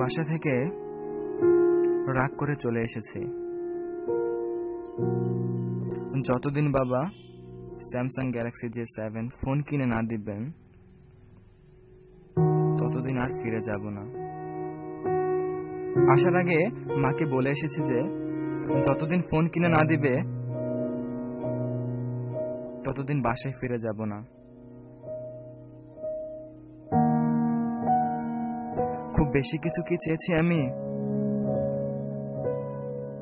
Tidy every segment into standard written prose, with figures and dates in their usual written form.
বাসা থেকে রাগ করে চলে এসেছি। যতদিন বাবা স্যামসাং গ্যালাক্সি J7 ফোন কিনে না দিবেন ততদিন আর ফিরে যাব না। আসার আগে মাকে বলে এসেছি যে যতদিন ফোন কিনে না দিবে ততদিন বাসায় ফিরে যাব না। খুব বেশি কিছু কি চেয়েছি আমি?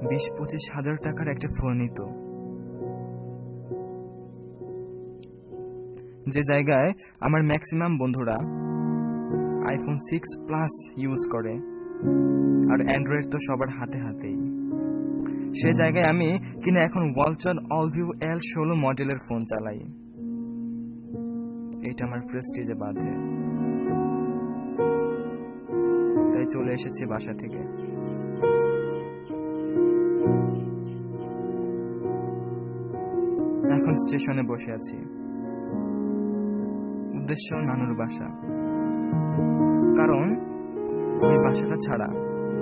20-25 হাজার টাকার একটা ফোনই তো, যে জায়গায় আমার ম্যাক্সিমাম বন্ধুরা iPhone 6 Plus ইউজ করে আর অ্যান্ড্রয়েড তো সবার হাতে হাতেই। সে জায়গায় আমি কিনা এখন ওয়ালটন অলভিউ L16 মডেলের ফোন চালাই। এটা আমার প্রেস্টিজে বাধে, তাই চলে এসেছি বাসা থেকে। এখন স্টেশনে বসে আছি, উদ্দেশ্য নানুর বাসা। কারণ ওই বাসাটা ছাড়া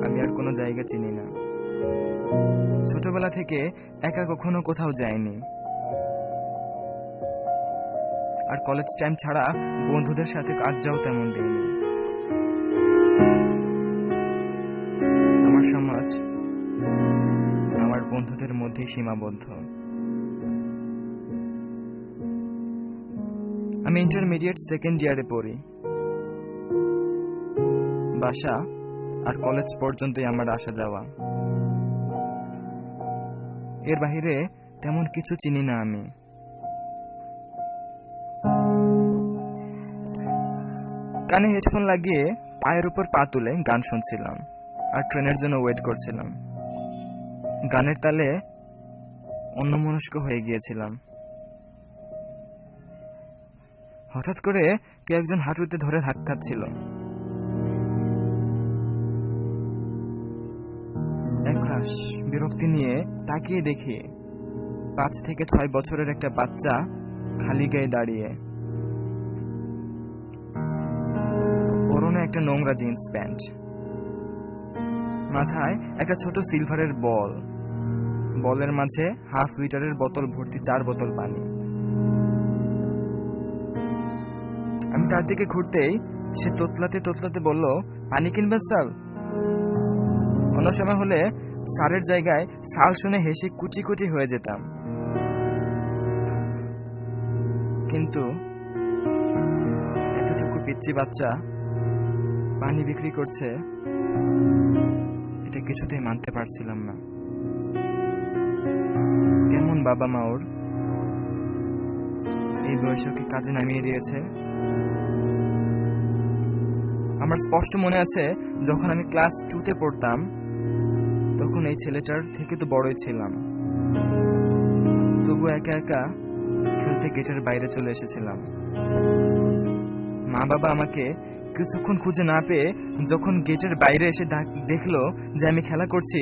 আমি আর কোনো জায়গা চিনি না। ছোটবেলা থেকে একা কখনো কোথাও যাইনি, আর কলেজ টাইম ছাড়া বন্ধুদের সাথে আড্ডাও তেমন দেইনি। আমার সমাজ আমার বন্ধুদের মধ্যে সীমাবদ্ধ। আমি ইন্টারমিডিয়েট সেকেন্ড ইয়ারে পড়ি। বাসা আর কলেজ পর্যন্তই আমার আসা যাওয়া, এর বাহিরে তেমন কিছু চিনি না আমি। কানে হেডফোন লাগিয়ে পায়ের উপর পা তুলে গান শুনছিলাম আর ট্রেনের জন্য ওয়েট করছিলাম। গানের তালে অন্যমনস্ক হয়ে গিয়েছিলাম। হঠাৎ করে কেউ একজন হাঁটুতে ধরে ধাক্কাচ্ছিল। একরাশ বিরক্তি নিয়ে তাকিয়ে দেখি 5 থেকে 6 বছরের একটা বাচ্চা খালি গায়ে দাঁড়িয়ে, পরনে একটা নোংরা জিন্স প্যান্ট, মাথায় একটা ছোট সিলভারের বল, বলের মাঝে হাফ লিটারের বোতল ভর্তি 4 বোতল পানি। আমি তার দিকে ঘুরতেই সে তোতলাতে তোতলাতে বলল, পানি কিনবেন স্যার? অন্য সময় হলে স্যারের জায়গায় সাল শুনে হেসে কুচি কুচি হয়ে যেতাম, কিন্তু এতটুকু পিচ্চি বাচ্চা পানি বিক্রি করছে এটা কিছুতেই মানতে পারছিলাম না। কেমন বাবা মা ওর, এই বয়সে ওকে কাজে নামিয়ে দিয়েছে। আমার স্পষ্ট মনে আছে যখন আমি ক্লাস 2তে পড়তাম তখন এই ছেলেটার থেকে তো বড়ই ছিলাম, তবু একা একা খেলতে গেটের বাইরে চলে এসেছিলাম। মা বাবা আমাকে কিছুক্ষণ খুঁজে না পেয়ে যখন গেটের বাইরে এসে দেখলো যে আমি খেলা করছি,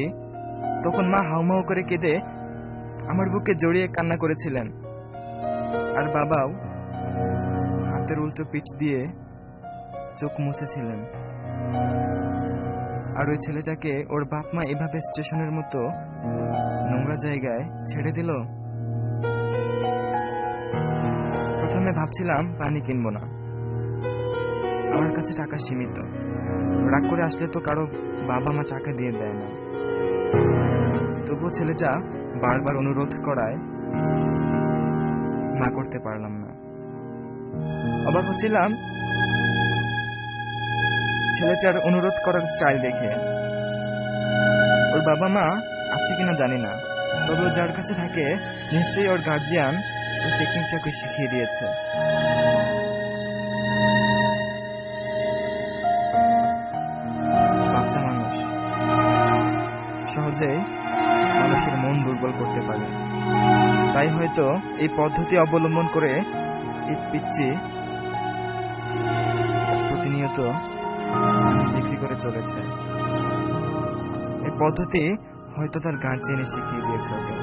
তখন মা হাউমাউ করে কেঁদে আমার বুকে জড়িয়ে কান্না করেছিলেন, আর বাবাও হাতের উল্টো পিঠ দিয়ে চোখ মুছেছিলেন। আর ওই ছেলেটাকে ওর বাপ মা এভাবে স্টেশনের মতো নোংরা জায়গায় ছেড়ে দিল। প্রথমে ভাবছিলাম পানি কিনবো না, আমার কাছে টাকা সীমিত, রাগ করে আসলে তো কারো বাবা মা টাকা দিয়ে দেয় না। তবুও ছেলেটা বারবার অনুরোধ করায় না করতে পারলাম না। অবাক হচ্ছিলাম ছেলেটার অনুরোধ করার স্টাইল দেখে। ওর বাবা মা আছে কিনা জানি না, তবে যার কাছে থাকে নিশ্চয়ই ওর গার্জিয়ান ওই টেকনিকটাকে শিখিয়ে দিয়েছে। বাচ্চা মানুষ সহজেই মানুষের মন দুর্বল করতে পারে, তাই হয়তো এই পদ্ধতি অবলম্বন করে এই পিচ্চি প্রতিনিয়ত বিক্রি করে চলেছে। এই পদ্ধতি হয়তো তার গার্জিয়ানে শিখিয়ে দিয়েছে ওকে।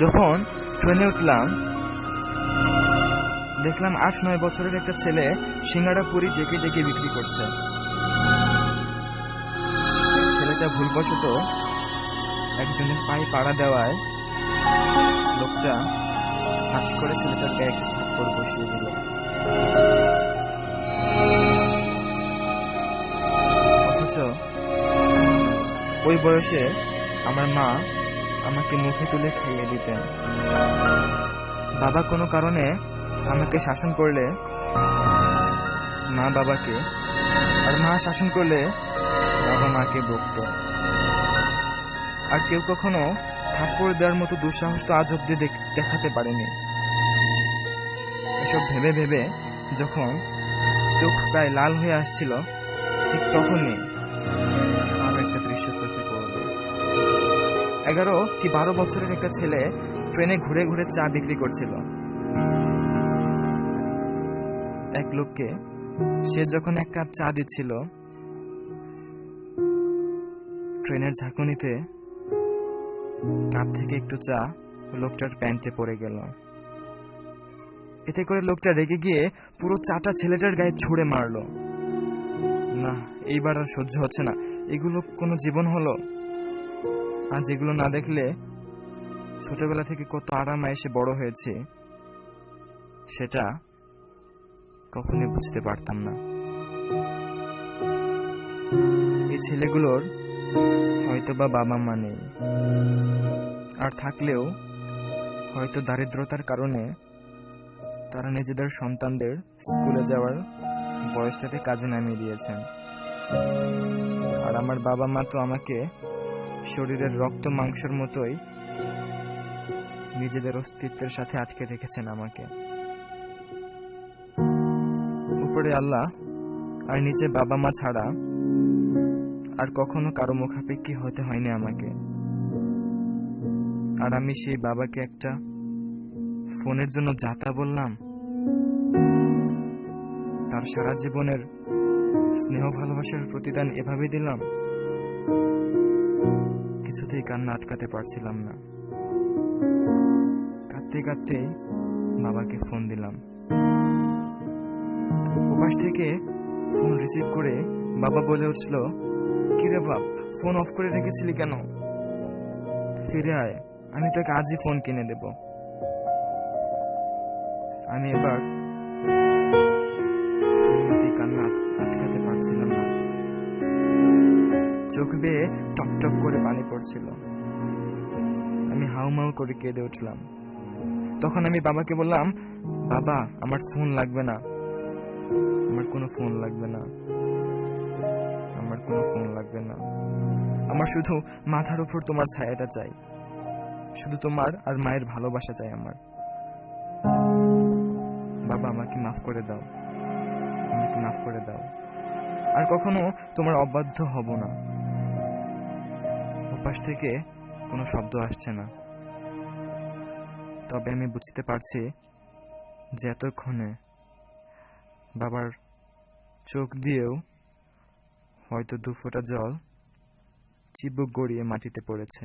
যখন ট্রেনে উঠলাম, দেখলাম 8-9 বছরের একটা ছেলে সিঙ্গাড়া পুরি ডেকে ডেকে বিক্রি করছে। ছেলেটা ভুলবশত একজনের পায়ে পাড়া দেওয়ায় লোকটা ঠাস করে ছেলেটার গায়ে একটা থাপ্পড় বসিয়ে দিল। অথচ ওই বয়সে আমার মা আমাকে মুখে তুলে খাইয়ে দিতেন। বাবা কোনো কারণে আমাকে শাসন করলে মা বাবাকে, আর মা শাসন করলে বাবা মাকে বকত। আর কেউ কখনো থাপ্পড় দেওয়ার মতো দুঃসাহস তো আজ অব্দি দেখাতে পারেনি। এসব ভেবে ভেবে যখন চোখ প্রায় লাল হয়ে আসছিল, ঠিক তখনই আরো একটা দৃশ্য চোখে পড়ল। 11 কি 12 বছরের একটা ছেলে ট্রেনে ঘুরে ঘুরে চা বিক্রি করছিল। এক লোককে সে যখন এক কাপ চা দিচ্ছিল, ট্রেনের ঝাঁকুনিতে কাপ থেকে একটু চা লোকটার প্যান্টে পড়ে গেল। এতে করে লোকটা রেগে গিয়ে পুরো চাটা ছেলেটার গায়ে ছুঁড়ে মারলো। না, এইবার আর সহ্য হচ্ছে না। এগুলো কোনো জীবন হলো? আজ এগুলো না দেখলে ছোটবেলা থেকে কত আরাম এসে বড় হয়েছে সেটা কখনোই বুঝতে পারতাম না। এই ছেলেগুলোর হয়তোবা বাবা মা নেই, আর থাকলেও হয়তো দারিদ্রতার কারণে তারা নিজেদের সন্তানদের স্কুলে যাওয়ার বয়সটাকে কাজে নামিয়ে দিয়েছেন। আর আমার বাবা মা তো আমাকে শরীরের রক্ত মাংসের মতোই নিজেদের অস্তিত্বের সাথে আটকে রেখেছেন আমাকে। উপরে আল্লাহ আর নিচে বাবা মা ছাড়া আর কখনো কারো মুখাপেক্ষী হতে হয়নি আমাকে। আর আমি সেই বাবাকে একটা ফোনের জন্য যাতা বললাম, তার সারা জীবনের স্নেহ ভালোবাসার প্রতিদান এভাবে দিলাম। কিছুতেই কান্না আটকাতে পারছিলাম না। কাঁদতে কাঁদতে বাবাকে ফোন দিলাম। ওপাশ থেকে ফোন রিসিভ করে বাবা বলে উঠল, কিরে বাপ, ফোন অফ করে রেখেছিলি কেন? ফিরে আয়, আমি তোকে আজই ফোন কিনে দেব। আমি এবার কান্না আটকাতে পারছিলাম না। চোখ বেয়ে টপ টপ করে পানি পড়ছিল। আমি হাউমাউ করে কেঁদে উঠলাম। তখন আমি বাবাকে বললাম, বাবা, আমার ফোন লাগবে না, আমার কোনো ফোন লাগবে না, আমার কোনো ফোন লাগবে না। আমার শুধু মাথার উপর তোমার ছায়াটা চাই, শুধু তোমার আর মায়ের ভালোবাসা চাই আমার। বাবা, আমাকে মাফ করে দাও, আমাকে মাফ করে দাও। আর কখনো তোমার অবাধ্য হব না। ওপাশ থেকে কোনো শব্দ আসছে না, তবে আমি বুঝতে পারছি যে এতক্ষণে বাবার চোখ দিয়েও হয়তো 2 ফোঁটা জল চিবুক গড়িয়ে মাটিতে পড়েছে।